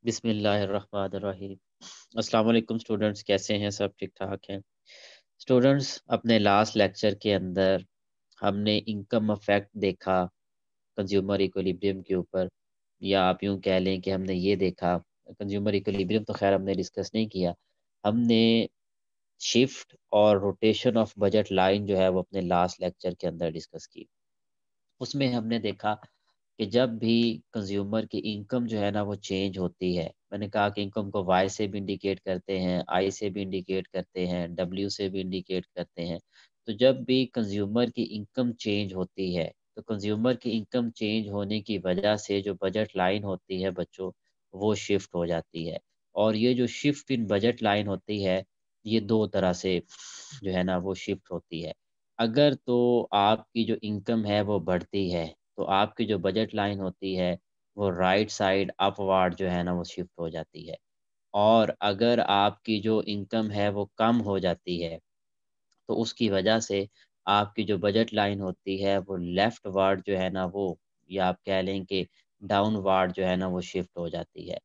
बिस्मिल्लाहिर्रहमानिर्रहीम। अस्सलाम वालेकुम स्टूडेंट्स, कैसे हैं? सब ठीक ठाक हैं? स्टूडेंट्स, अपने लास्ट लेक्चर के अंदर हमने इनकम अफेक्ट देखा कंज्यूमर इक्विलिब्रियम के ऊपर, या आप यूँ कह लें कि हमने ये देखा। कंज्यूमर इक्विलिब्रियम तो खैर हमने डिस्कस नहीं किया। हमने शिफ्ट और रोटेशन ऑफ बजट लाइन जो है वो अपने लास्ट लेक्चर के अंदर डिस्कस की। उसमें हमने देखा कि जब भी कंज्यूमर की इनकम जो है ना वो चेंज होती है, मैंने कहा कि इनकम को वाई से भी इंडिकेट करते हैं, आई से भी इंडिकेट करते हैं, डब्ल्यू से भी इंडिकेट करते हैं। तो जब भी कंज्यूमर की इनकम चेंज होती है, तो कंज्यूमर की इनकम चेंज होने की वजह से जो बजट लाइन होती है बच्चों, वो शिफ्ट हो जाती है। और ये जो शिफ्ट इन बजट लाइन होती है, ये दो तरह से जो है ना वो शिफ्ट होती है। अगर तो आपकी जो इनकम है वो बढ़ती है, तो आपकी जो बजट लाइन होती है वो राइट साइड अपवार्ड जो है ना वो शिफ्ट हो जाती है। और अगर आपकी जो इनकम है वो कम हो जाती है, तो उसकी वजह से आपकी जो बजट लाइन होती है वो लेफ्ट वार्ड जो है ना वो, या आप कह लें कि डाउन वार्ड जो है ना वो शिफ्ट हो जाती है।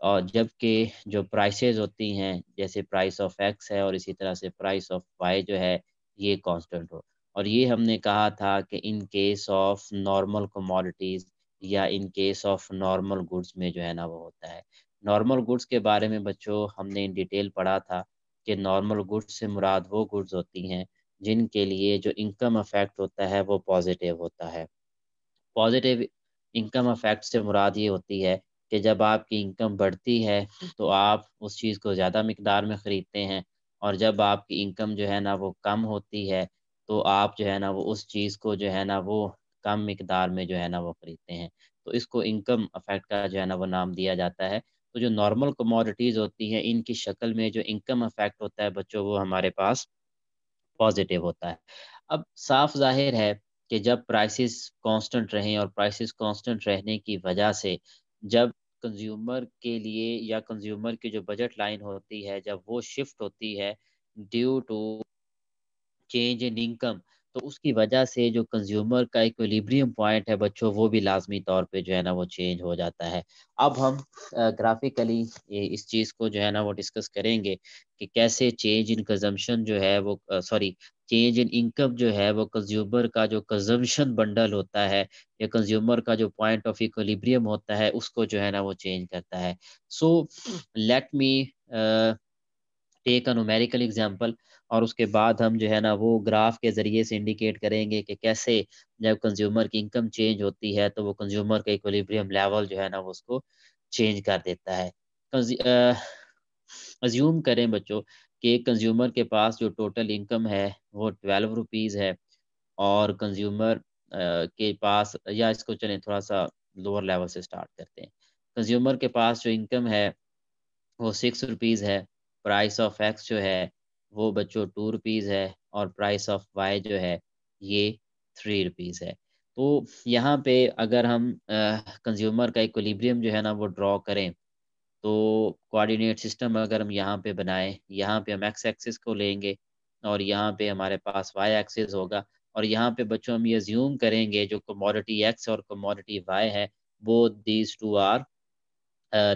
और जबकि जो प्राइसेस होती हैं, जैसे प्राइस ऑफ एक्स है और इसी तरह से प्राइस ऑफ वाई जो है, ये कांस्टेंट हो। और ये हमने कहा था कि in case of normal commodities या in case of normal goods में जो है ना वो होता है। नॉर्मल गुड्स के बारे में बच्चों हमने इन डिटेल पढ़ा था कि नॉर्मल गुड्स से मुराद वो गुड्स होती हैं जिनके लिए जो इनकम अफेक्ट होता है वो पॉजिटिव होता है। पॉजिटिव इनकम इफेक्ट से मुराद ये होती है कि जब आपकी इनकम बढ़ती है तो आप उस चीज़ को ज़्यादा मिकदार में ख़रीदते हैं, और जब आपकी इनकम जो है ना वो कम होती है तो आप जो है ना वो उस चीज़ को जो है ना वो कम मिकदार में जो है ना वो ख़रीदते हैं। तो इसको इनकम इफेक्ट का जो है ना वो नाम दिया जाता है। तो जो नॉर्मल कमोडिटीज़ होती हैं, इनकी शक्ल में जो इनकम इफेक्ट होता है बच्चों, वो हमारे पास पॉजिटिव होता है। अब साफ ज़ाहिर है कि जब प्राइसेस कांस्टेंट रहें, और प्राइसेस कांस्टेंट रहने की वजह से जब कंज़्यूमर के लिए या कंज़्यूमर की जो बजट लाइन होती है, जब वो शिफ्ट होती है due to change in income, तो उसकी वजह से जो कंज्यूमर का इक्विलिब्रियम पॉइंट है बच्चों, वो भी लाजमी तौर पे जो है ना वो चेंज हो जाता है। अब हम ग्राफिकली इस चीज़ को जो है ना वो डिस्कस करेंगे कि कैसे चेंज इन कंजम्पशन जो है वो सॉरी चेंज इन इनकम जो है वो कंज्यूमर का जो कंजम्पशन बंडल होता है, या कंज्यूमर का जो पॉइंट ऑफ इक्विलिब्रियम होता है, उसको जो है ना वो चेंज करता है। So let me take a numerical example, और उसके बाद हम जो है ना वो ग्राफ के ज़रिए से इंडिकेट करेंगे कि कैसे जब कंज्यूमर की इनकम चेंज होती है तो वो कंज्यूमर का इक्विलिब्रियम लेवल जो है ना वो उसको चेंज कर देता है। अज्यूम करें बच्चों कि एक कंज्यूमर के पास जो टोटल इनकम है वो 12 रुपीज़ है, और कंज्यूमर के पास, या इसको चलें थोड़ा सा लोअर लेवल से स्टार्ट करते हैं। कंज्यूमर के पास जो इनकम है वो 6 रुपीज़ है, प्राइस ऑफ एक्स जो है वो बच्चों 2 रुपीज़ है, और प्राइस ऑफ वाई जो है ये 3 रुपीज़ है। तो यहाँ पे अगर हम कंज्यूमर का इक्विलिब्रियम जो है ना वो ड्रॉ करें, तो कोऑर्डिनेट सिस्टम अगर हम यहाँ पे बनाएँ, यहाँ पे हम एक्स एक्सिस को लेंगे और यहाँ पे हमारे पास वाई एक्सिस होगा, और यहाँ पे बच्चों हम ये अज़्यूम करेंगे जो कमोडिटी एक्स और कमोडिटी वाई है, both these two are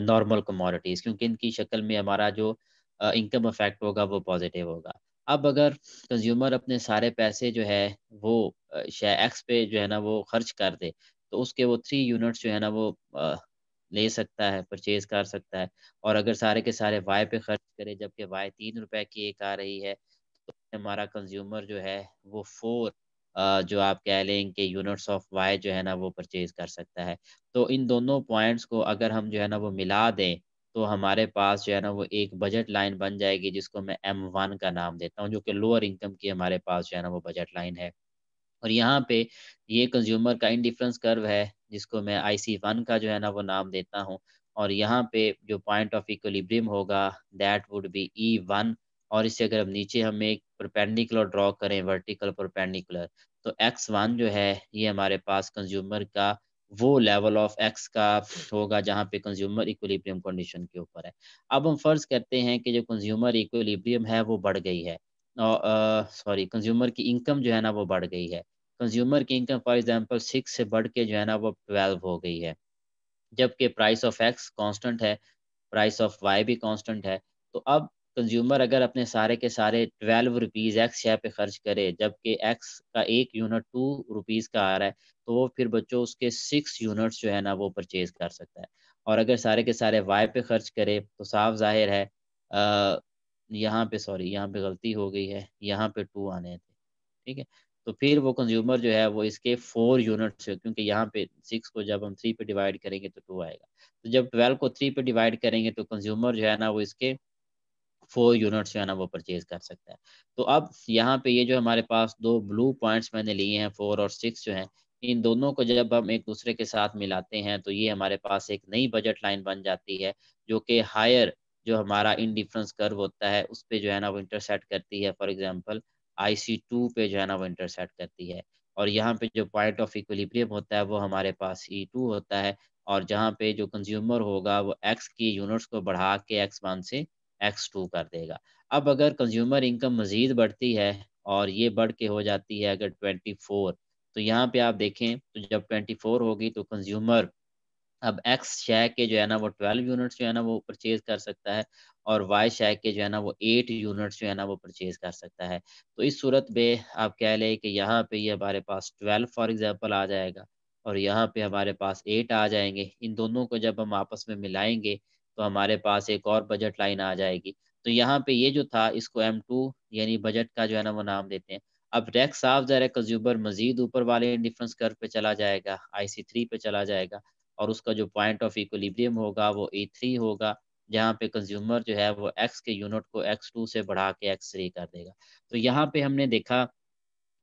normal commodities, क्योंकि इनकी शक्ल में हमारा जो इनकम इफ़ेक्ट होगा वो पॉज़िटिव होगा। अब अगर कंज़्यूमर अपने सारे पैसे जो है वो शे एक्स पे जो है ना वो खर्च कर दे, तो उसके वो 3 यूनिट्स जो है ना वो ले सकता है, परचेज़ कर सकता है। और अगर सारे के सारे वाई पे खर्च करे, जबकि वाई ₹3 की एक आ रही है, तो हमारा कंज़्यूमर जो है वो 4 जो आप कह लें कि यूनिट्स ऑफ वाई जो है ना वो परचेज़ कर सकता है। तो इन दोनों पॉइंट्स को अगर हम जो है ना वो मिला दें, तो हमारे पास जो है ना वो एक बजट लाइन बन जाएगी, जिसको मैं M1 का नाम देता हूँ, जो कि लोअर इनकम की हमारे पास जो है ना वो बजट लाइन है। और यहाँ पे ये कंज्यूमर का इंडिफरेंस कर्व है, जिसको मैं IC1 का जो है ना वो नाम देता हूँ। और यहाँ पे जो पॉइंट ऑफ इक्विलिब्रियम होगा, दैट वुड बी E1। और इससे अगर हम नीचे हम एक परपेंडिकुलर ड्रॉ करें, वर्टिकल परपेंडिकुलर, तो X1 जो है ये हमारे पास कंज्यूमर का वो लेवल ऑफ एक्स का होगा जहाँ पे कंज्यूमर इक्विलिब्रियम कंडीशन के ऊपर है। अब हम फर्ज़ करते हैं कि जो कंज्यूमर इक्विलिब्रियम है वो बढ़ गई है, सॉरी कंज्यूमर की इनकम जो है ना वो बढ़ गई है। कंज्यूमर की इनकम फॉर एग्ज़ाम्पल 6 से बढ़ के जो है ना वो 12 हो गई है। जबकि प्राइस ऑफ एक्स कांस्टेंट है, प्राइस ऑफ वाई भी कांस्टेंट है। तो अब कंज्यूमर अगर अपने सारे के सारे 12 रुपीज़ एक्स शेयर पे खर्च करे, जबकि एक्स का एक यूनिट 2 रुपीज़ का आ रहा है, तो वो फिर बच्चों उसके 6 यूनिट्स जो है ना वो परचेज कर सकता है। और अगर सारे के सारे वाई पे खर्च करे तो साफ ज़ाहिर है यहाँ पे सॉरी यहाँ पे गलती हो गई है, यहाँ पे 2 आने थे, ठीक है? तो फिर वो कंज्यूमर जो है वो इसके 4 यूनिट्स, क्योंकि यहाँ पे 6 को जब हम 3 पे डिवाइड करेंगे तो 2 आएगा। तो जब 12 को 3 पे डिवाइड करेंगे तो कंज्यूमर जो है ना वो इसके 4 यूनिट्स जो है ना वो परचेज कर सकता है। तो अब यहाँ पे ये जो हमारे पास 2 ब्लू पॉइंट्स मैंने लिए हैं 4 और 6 जो हैं, इन दोनों को जब हम एक दूसरे के साथ मिलाते हैं तो ये हमारे पास एक नई बजट लाइन बन जाती है, जो कि हायर जो हमारा इंडिफरेंस कर्व होता है उस पे जो है ना वो इंटरसेक्ट करती है। फॉर एग्जांपल IC2 पे जो है ना वो इंटरसेक्ट करती है। और यहाँ पे जो पॉइंट ऑफ इक्विलिब्रियम होता है वो हमारे पास E2 होता है, और जहाँ पे जो कंज्यूमर होगा वो एक्स की यूनिट्स को बढ़ा के X1 से X2 कर देगा। अब अगर कंज्यूमर इनकम मज़ीद बढ़ती है और ये बढ़ के हो जाती है अगर 24, तो यहाँ पे आप देखें तो जब 24 होगी तो कंज्यूमर अब एक्स शेयर के जो है ना वो 12 यूनिट्स जो है ना वो परचेज़ कर सकता है, और वाई शेयर के जो है ना वो 8 यूनिट्स जो है ना वो परचेज़ कर सकता है। तो इस सूरत में आप कह लें कि यहाँ पे ये हमारे पास 12 फॉर एग्ज़ाम्पल आ जाएगा, और यहाँ पे हमारे पास 8 आ जाएँगे। इन दोनों को जब हम आपस में मिलाएँगे तो हमारे पास एक और बजट लाइन आ जाएगी। तो यहाँ पे ये जो था इसको M2 यानी बजट का जो है ना वो नाम देते हैं। अब नेक्स्ट साफ ज़ाहिर है कंज्यूमर मज़ीद ऊपर वाले इंडिफरेंस कर्व पे चला जाएगा, IC3 पे चला जाएगा, और उसका जो पॉइंट ऑफ इक्विलिब्रियम होगा वो E3 होगा, जहाँ पे कंज्यूमर जो है वो एक्स के यूनिट को X2 से बढ़ा के X3 कर देगा। तो यहाँ पे हमने देखा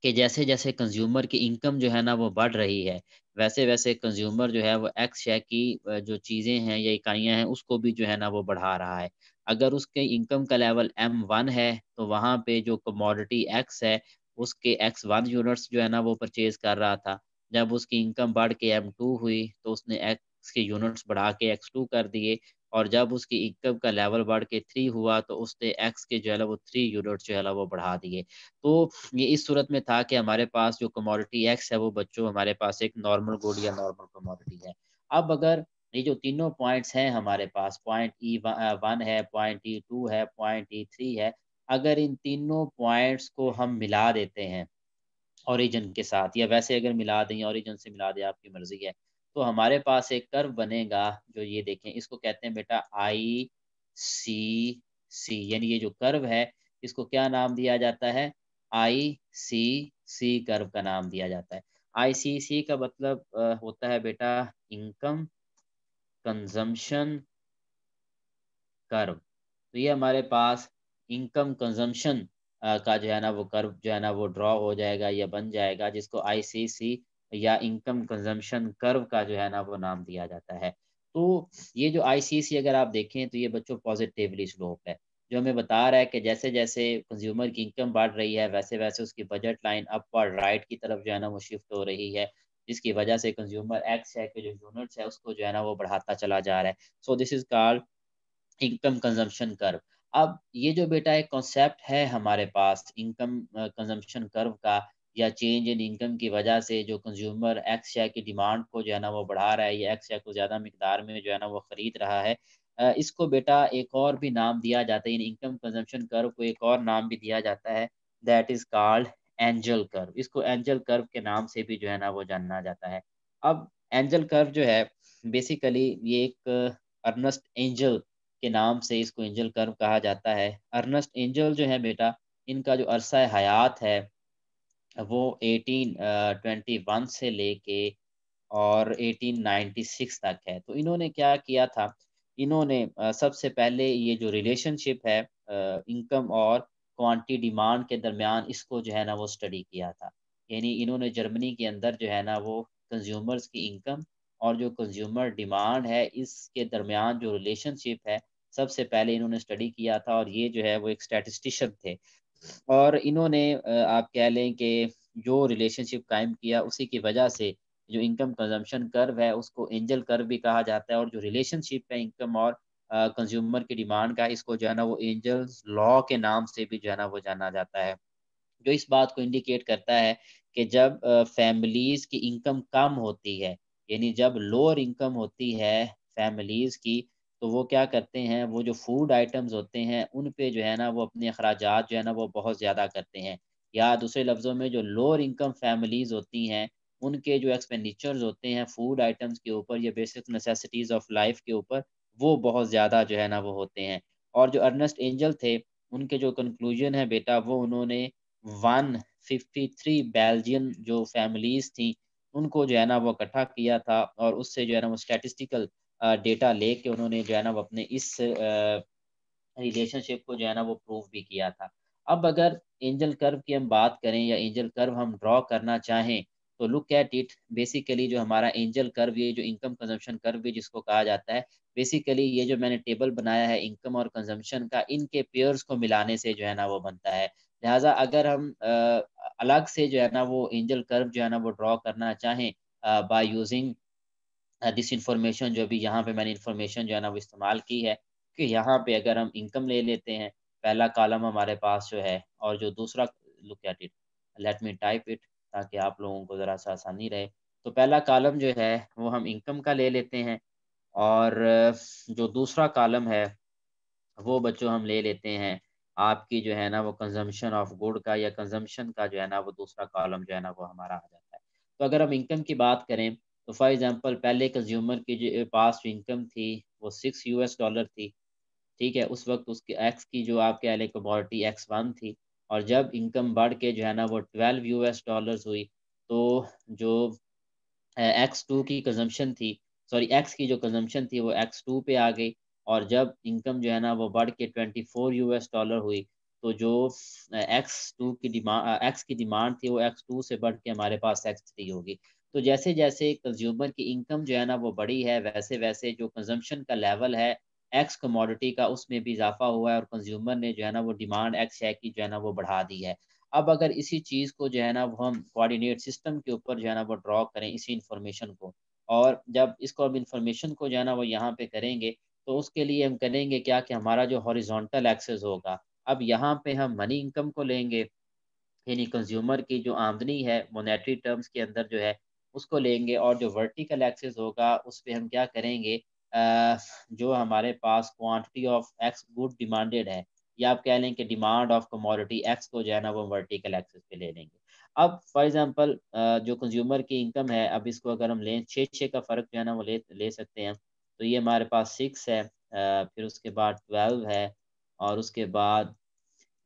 कि जैसे-जैसे कंज्यूमर की इनकम जो है ना वो बढ़ रही है, वैसे-वैसे कंज्यूमर जो है वो एक्स शेयर की जो चीज़ें हैं या इकाइयाँ हैं उसको भी जो है ना वो बढ़ा रहा है। अगर उसके इनकम का लेवल M1 है तो वहाँ पे जो कमोडिटी एक्स है उसके X1 यूनिट्स जो है ना वो परचेज़ कर रहा था। जब उसकी इनकम बढ़ के M2 हुई तो उसने एक्स के यूनिट्स बढ़ा के X2 कर दिए, और जब उसकी इनकम का लेवल बढ़ के 3 हुआ तो उसने एक्स के जो है ना वो 3 यूनिट्स जो है ना वो बढ़ा दिए। तो ये इस सूरत में था कि हमारे पास जो कमोडिटी एक्स है वो बच्चों हमारे पास एक नॉर्मल गुड या नॉर्मल कमोडिटी है। अब अगर ये जो तीनों पॉइंट्स हैं हमारे पास, पॉइंट E1 है, पॉइंट E2 है, पॉइंट E3 है, अगर इन तीनों पॉइंट्स को हम मिला देते हैं ओरिजिन के साथ, या वैसे अगर मिला दें या ओरिजिन से मिला दें आपकी मर्ज़ी है, तो हमारे पास एक कर्व बनेगा जो ये देखें, इसको कहते हैं बेटा ICC, यानी ये जो कर्व है इसको क्या नाम दिया जाता है? ICC कर्व का नाम दिया जाता है। ICC का मतलब होता है बेटा इनकम कंज़म्पशन कर्व। तो ये हमारे पास इनकम कंज़म्पशन का जो है ना वो कर्व जो है ना वो ड्रॉ हो जाएगा या बन जाएगा, जिसको ICC या इनकम कंज़म्पशन कर्व का जो है ना वो नाम दिया जाता है। तो ये जो ICC अगर आप देखें तो ये बच्चों पॉज़िटिवली स्लोप है, जो हमें बता रहा है कि जैसे-जैसे कंज़्यूमर की इनकम बढ़ रही है वैसे-वैसे उसकी बजट लाइन अपवर्ड राइट की तरफ जो है ना वो शिफ्ट हो रही है, जिसकी वजह से कंज़्यूमर एक्स है के जो यूनिट्स है उसको जो है ना वो बढ़ाता चला जा रहा है। So this is called income consumption curve. अब ये जो बेटा एक कॉन्सेप्ट है हमारे पास इनकम कंजम्पशन कर्व का, या चेंज इन इनकम की वजह से जो कंज्यूमर एक्स शेयर की डिमांड को जो है ना वो बढ़ा रहा है या एक्स शेयर को ज़्यादा मिकदार में जो है ना वो खरीद रहा है, इसको बेटा एक और भी नाम दिया जाता है, इन इनकम कंजम्पशन कर्व को एक और नाम भी दिया जाता है, that is called angel curve. इसको एंजल कर्व के नाम से भी जो है ना वो जाना जाता है। अब एंजल कर्व जो है बेसिकली ये एक अर्नेस्ट एंजल के नाम से इसको एंजल कर्व कहा जाता है। अर्नेस्ट एंजल जो है बेटा, इनका जो अरसा हयात है वो 1821 से लेके और 1896 तक है। तो इन्होंने क्या किया था, इन्होंने सबसे पहले ये जो रिलेशनशिप है इनकम और क्वांटिटी डिमांड के दरमियान, इसको जो है ना वो स्टडी किया था। यानी इन्होंने जर्मनी के अंदर जो है ना वो कंज्यूमर्स की इनकम और जो कंज्यूमर डिमांड है इसके दरमियान जो रिलेशनशिप है, सबसे पहले इन्होंने स्टडी किया था, और ये जो है वो एक स्टैटिस्टिशियन थे। और इन्होंने आप कह लें कि जो रिलेशनशिप कायम किया उसी की वजह से जो इनकम कंजम्पशन कर्व है उसको एंजल कर्व भी कहा जाता है, और जो रिलेशनशिप है इनकम और कंज्यूमर की डिमांड का, इसको जो है ना वो एंजल्स लॉ के नाम से भी जो है ना वो जाना जाता है। जो इस बात को इंडिकेट करता है कि जब फैमिलीज़ की इनकम कम होती है, यानी जब लोअर इनकम होती है फैमिलीज़ की, तो वो क्या करते हैं, वो जो फूड आइटम्स होते हैं उन पे जो है ना वो अपने अखराजात जो है ना वो बहुत ज़्यादा करते हैं। या दूसरे लफ्ज़ों में जो लोअर इनकम फैमिलीज़ होती हैं, उनके जो एक्सपेंडिचर्स होते हैं फूड आइटम्स के ऊपर या बेसिक नेसेसिटीज़ ऑफ लाइफ़ के ऊपर, वो बहुत ज़्यादा जो है ना वो होते हैं। और जो अर्नेस्ट एंजल थे, उनके जो कंक्लूजन है बेटा, वो उन्होंने 153 बेल्जियन जो फैमिलीज़ थी, उनको जो है ना वो इकट्ठा किया था और उससे जो है ना वो स्टैटिस्टिकल डेटा लेके उन्होंने जो है ना वो अपने इस रिलेशनशिप को जो है ना वो प्रूव भी किया था। अब अगर एंजल कर्व की हम बात करें या एंजल कर्व हम ड्रॉ करना चाहें, तो लुक एट इट। बेसिकली जो हमारा एंजल कर्व, ये जो इनकम कंजम्पशन कर्व भी जिसको कहा जाता है, बेसिकली ये जो मैंने टेबल बनाया है इनकम और कंजम्पशन का, इनके पेयर्स को मिलाने से जो है ना वो बनता है। लिहाज़ा अगर हम अलग से जो है ना वो एंजल कर्व जो है ना वो ड्रॉ करना चाहें बाय यूजिंग दिस इन्फॉर्मेशन, जो भी यहाँ पे मैंने इन्फॉर्मेशन जो है ना वो इस्तेमाल की है, कि यहाँ पे अगर हम इनकम ले लेते हैं, पहला कॉलम हमारे पास जो है, और जो दूसरा, look at it, let me type it ताकि आप लोगों को ज़रा सा आसानी रहे। तो पहला कॉलम जो है वो हम इनकम का ले लेते हैं, और जो दूसरा कॉलम है वो बच्चों हम ले लेते हैं आपकी जो है ना वो कंजम्पशन ऑफ गुड का, या कंजम्पशन का जो है ना वो दूसरा कॉलम जो है ना वो हमारा आ जाता है। तो अगर हम इनकम की बात करें, तो फॉर एग्जांपल पहले कंज्यूमर की जो पास जो इनकम थी वो $6 थी, ठीक है? उस वक़्त उसकी एक्स की जो आप कह लें कमोडिटी X1 थी, और जब इनकम बढ़ के जो है ना वो $12 हुई, तो जो X2 की कंज़म्पशन थी, सॉरी एक्स की जो कंज़म्पशन थी वो X2 पे आ गई, और जब इनकम जो है ना वो बढ़ के $24 हुई, तो जो एक्स की डिमांड थी वो X2 से बढ़ के हमारे पास X3 होगी। तो जैसे-जैसे कंज़्यूमर की इनकम जो है ना वो बढ़ी है, वैसे-वैसे जो कंज़म्पशन का लेवल है एक्स कमोडिटी का, उसमें भी इज़ाफ़ा हुआ है, और कंज़्यूमर ने जो है ना वो डिमांड एक्स शै की जो है ना वो बढ़ा दी है। अब अगर इसी चीज़ को जो है ना वो हम कोऑर्डिनेट सिस्टम के ऊपर जो है ना वो ड्रॉ करें इसी इन्फॉर्मेशन को, और जब इसको हम इन्फॉर्मेशन को जो है ना वो यहाँ पे करेंगे, तो उसके लिए हम करेंगे क्या, कि हमारा जो हॉरिज़ॉन्टल एक्सिस होगा, अब यहाँ पे हम मनी इनकम को लेंगे, यानी कंज्यूमर की जो आमदनी है मॉनेटरी टर्म्स के अंदर जो है उसको लेंगे, और जो वर्टिकल एक्सिस होगा उस पे हम क्या करेंगे, जो हमारे पास quantity of X good demanded है, या आप कह लें कि डिमांड ऑफ कमोडिटी एक्स को जो है ना वो वर्टिकल एक्सिस पे ले लेंगे। अब फॉर एग्जांपल जो कंज्यूमर की इनकम है, अब इसको अगर हम लें 6 का फ़र्क जो है ना वो ले ले सकते हैं, तो ये हमारे पास 6 है, फिर उसके बाद 12 है, और उसके बाद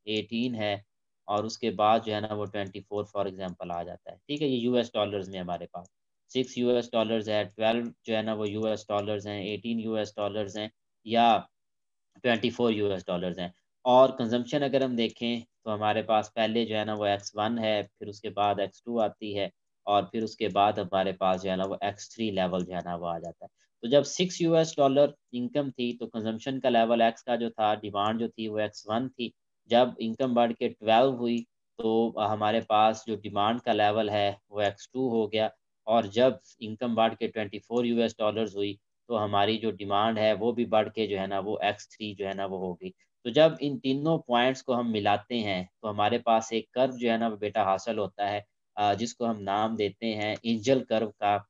18 है, और उसके बाद जो है ना वो 24 फॉर एग्ज़ाम्पल आ जाता है। ठीक है? ये यूएस डॉलर्स में हमारे पास 6 यूएस डॉलर्स है, 12 जो है ना वो यूएस डॉलर्स हैं, 18 यूएस डॉलर्स हैं, या 24 यूएस डॉलर्स हैं। और कंज़म्पशन अगर हम देखें, तो हमारे पास पहले जो है ना वो X1 है, फिर उसके बाद X2 आती है, और फिर उसके बाद हमारे पास जो है ना वो X3 लेवल जो है ना वो आ जाता है। तो जब 6 यूएस डॉलर इनकम थी, तो कंज़म्पशन का लेवल एक्स का जो था, डिमांड जो थी वो X1 थी। जब इनकम बढ़ के 12 हुई, तो हमारे पास जो डिमांड का लेवल है वो X2 हो गया, और जब इनकम बढ़ के 24 यूएस डॉलर्स हुई, तो हमारी जो डिमांड है वो भी बढ़ के जो है ना वो X3 जो है ना वो होगी। तो जब इन तीनों पॉइंट्स को हम मिलाते हैं, तो हमारे पास एक कर्व जो है ना वो बेटा हासिल होता है, जिसको हम नाम देते हैं एंजल कर्व का,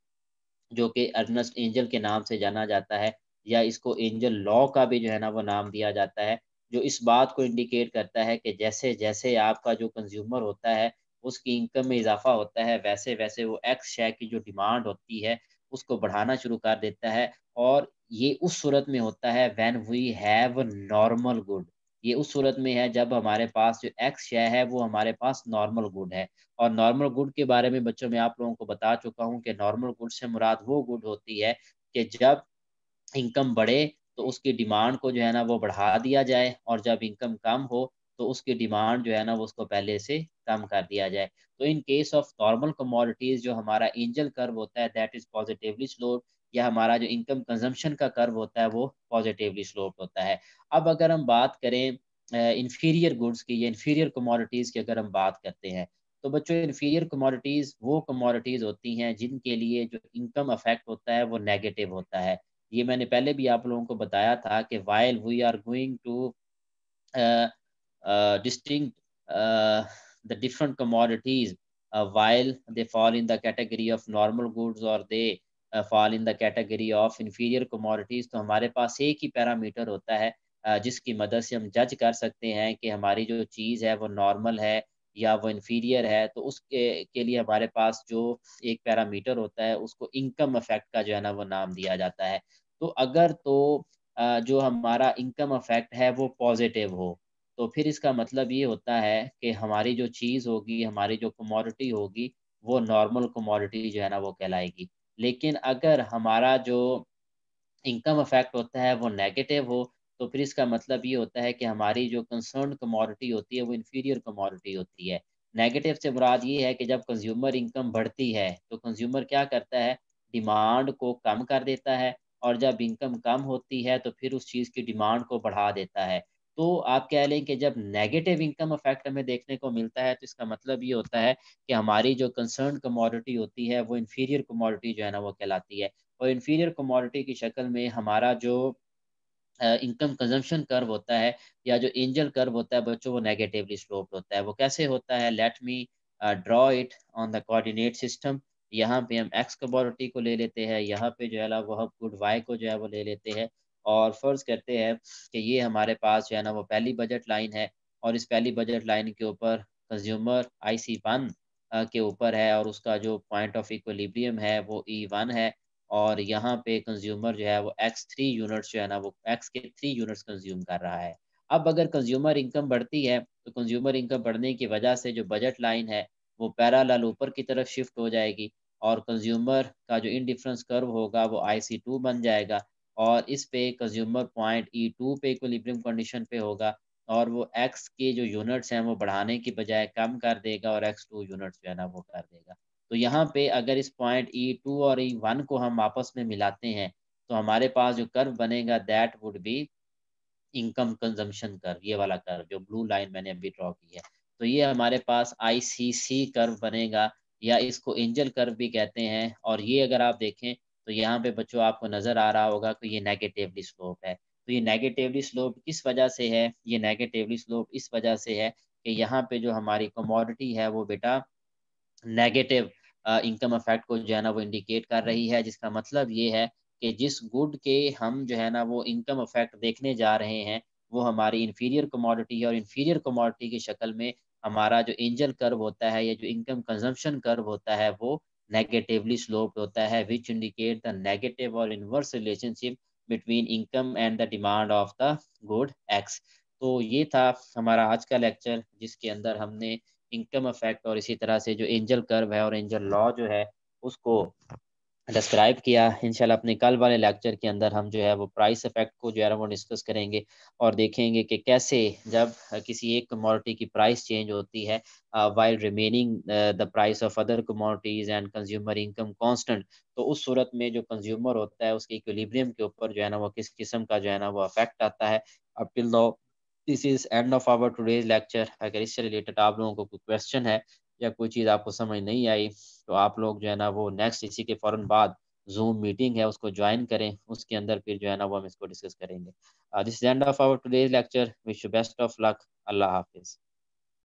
जो कि अर्नेस्ट एंजल के नाम से जाना जाता है, या इसको एंजल लॉ का भी जो है ना वो नाम दिया जाता है, जो इस बात को इंडिकेट करता है कि जैसे-जैसे आपका जो कंज़्यूमर होता है, उसकी इनकम में इज़ाफ़ा होता है, वैसे-वैसे वो एक्स शै की जो डिमांड होती है, उसको बढ़ाना शुरू कर देता है, और ये उस सूरत में होता है when we have normal good. ये उस सूरत में है जब हमारे पास जो एक्स शै है, वो हमारे पास नॉर्मल गुड है। और नॉर्मल गुड के बारे में बच्चों मैं आप लोगों को बता चुका हूँ कि नॉर्मल गुड से मुराद वो गुड होती है कि जब इनकम बढ़े, तो उसकी डिमांड को जो है ना वो बढ़ा दिया जाए, और जब इनकम कम हो, तो उसकी डिमांड जो है ना वो उसको पहले से कम कर दिया जाए। तो इन केस ऑफ नॉर्मल कमोडिटीज़ जो हमारा एंजल कर्व होता है दैट इज़ पॉजिटिवली स्लोप्ड, या हमारा जो इनकम कंजम्पशन का कर्व होता है वो पॉजिटिवली स्लोप्ड होता है। अब अगर हम बात करें इंफीरियर गुड्स की या इंफीरियर कमोडिटीज़ की अगर हम बात करते हैं, तो बच्चों इंफीरियर कमोडिटीज़ वो कमोडिटीज़ होती हैं जिनके लिए जो इनकम इफ़ेक्ट होता है वो नेगेटिव होता है। ये मैंने पहले भी आप लोगों को बताया था कि while we are going to distinct the different commodities while they fall in the category of normal goods or they fall in the category of inferior commodities, तो हमारे पास एक ही पैरामीटर होता है जिसकी मदद से हम जज कर सकते हैं कि हमारी जो चीज़ है वो नॉर्मल है या वो इन्फीरियर है। तो उसके के लिए हमारे पास जो एक पैरामीटर होता है उसको इनकम इफेक्ट का जो है ना वो नाम दिया जाता है। तो अगर तो जो हमारा इनकम इफेक्ट है वो पॉजिटिव हो, तो फिर इसका मतलब ये होता है कि हमारी जो चीज़ होगी, हमारी जो कमोडिटी होगी, वो नॉर्मल कमोडिटी जो है ना वो कहलाएगी। लेकिन अगर हमारा जो इनकम इफेक्ट होता है वो नेगेटिव हो, तो फिर इसका मतलब ये होता है कि हमारी जो कंसर्न्ड कमोडिटी होती है वो इन्फीरियर कमोडिटी होती है। नेगेटिव से मुराद ये है कि जब कंज्यूमर इनकम बढ़ती है, तो कंज्यूमर क्या करता है, डिमांड को कम कर देता है और जब इनकम कम होती है तो फिर उस चीज़ की डिमांड को बढ़ा देता है। तो आप कह लें कि जब नेगेटिव इनकम इफेक्ट हमें देखने को मिलता है, तो इसका मतलब ये होता है कि हमारी जो कंसर्न्ड कमोडिटी होती है वो इन्फीरियर कमोडिटी जो है ना वो कहलाती है। और इन्फीरियर कमोडिटी की शक्ल में हमारा जो इनकम कंजम्पशन कर्व होता है या जो एंजल कर्व होता है बच्चों, वो नेगेटिवली स्लोप्ड होता है। वो कैसे होता है, let me draw it on the coordinate system. यहाँ पे हम एक्स कमोडिटी को ले लेते हैं, यहाँ पे जो है ना वो हम गुड वाई को जो है वो ले लेते हैं और फर्ज करते हैं कि ये हमारे पास जो है ना वो पहली बजट लाइन है और इस पहली बजट लाइन के ऊपर कंज्यूमर IC1 के ऊपर है और उसका जो पॉइंट ऑफ इक्विलिब्रियम है वो E1 है और यहाँ पे कंज्यूमर जो है वो X3 यूनिट्स जो है ना वो X के 3 यूनिट्स कंज्यूम कर रहा है। अब अगर कंज्यूमर इनकम बढ़ती है, तो कंज्यूमर इनकम बढ़ने की वजह से जो बजट लाइन है, वो पैरेलल ऊपर की तरफ शिफ्ट हो जाएगी और कंज्यूमर का जो इंडिफरेंस कर्व होगा वो IC2 बन जाएगा और इस पे कंज्यूमर पॉइंट E2 पे इक्विलिब्रियम कंडीशन पे होगा और वो X के जो यूनिट्स हैं वो बढ़ाने की बजाय कम कर देगा और X2 यूनिट्स जो है ना वो कर देगा। तो यहाँ पे अगर इस पॉइंट E2 और E1 को हम आपस में मिलाते हैं, तो हमारे पास जो कर्व बनेगा that would be income consumption curve, ये वाला कर्व जो ब्लू लाइन मैंने अभी ड्रॉ की है। तो ये हमारे पास ICC कर्व बनेगा या इसको एंजल कर्व भी कहते हैं और ये अगर आप देखें तो यहाँ पे बच्चों आपको नज़र आ रहा होगा कि ये नेगेटिवली स्लोप है। तो ये नेगेटिवली स्लोप किस वजह से है? ये नेगेटिवली स्लोप इस वजह से है कि यहाँ पे जो हमारी कमोडिटी है वो बेटा नेगेटिव इनकम इफेक्ट को जो है ना वो इंडिकेट कर रही है, जिसका मतलब ये है कि जिस गुड के हम जो है ना वो इनकम इफेक्ट देखने जा रहे हैं, वो हमारी इन्फीरियर कमोडिटी है और इन्फीरियर कमोडिटी की शक्ल में हमारा जो एंजल कर्व होता है या जो इनकम कंजम्पशन कर्व होता है वो नेगेटिवली स्लोप्ड होता है, विच इंडिकेट द नेगेटिव और inverse relationship between income and the demand of the good x. तो ये था हमारा आज का लेक्चर जिसके अंदर हमने इनकम इफेक्ट और इसी तरह से जो एंजल कर्व है और एंजल लॉ जो है उसको डिस्क्राइब किया। इंशाल्लाह अपने कल वाले लेक्चर के अंदर हम जो है वो प्राइस इफेक्ट को जो है वो डिस्कस करेंगे और देखेंगे कि कैसे जब किसी एक कमोडिटी की प्राइस चेंज होती है while remaining the price of other commodities and consumer income constant, तो उस सूरत में जो कंज्यूमर होता है उसके इक्विलिब्रियम के ऊपर जो है ना वो किस किस्म का जो है ना वो अफेक्ट आता है। Up till now this is end of our today's lecture. अगर इससे रिलेटेड आप लोगों को कोई क्वेश्चन है या कोई चीज़ आपको समझ नहीं आई, तो आप लोग जो है ना वो नेक्स्ट इसी के फ़ौरन बाद ज़ूम मीटिंग है उसको ज्वाइन करें, उसके अंदर फिर जो है ना वो हम इसको डिस्कस करेंगे। This is end of our today's lecture. Wish you best of luck. Allah हाफिज़।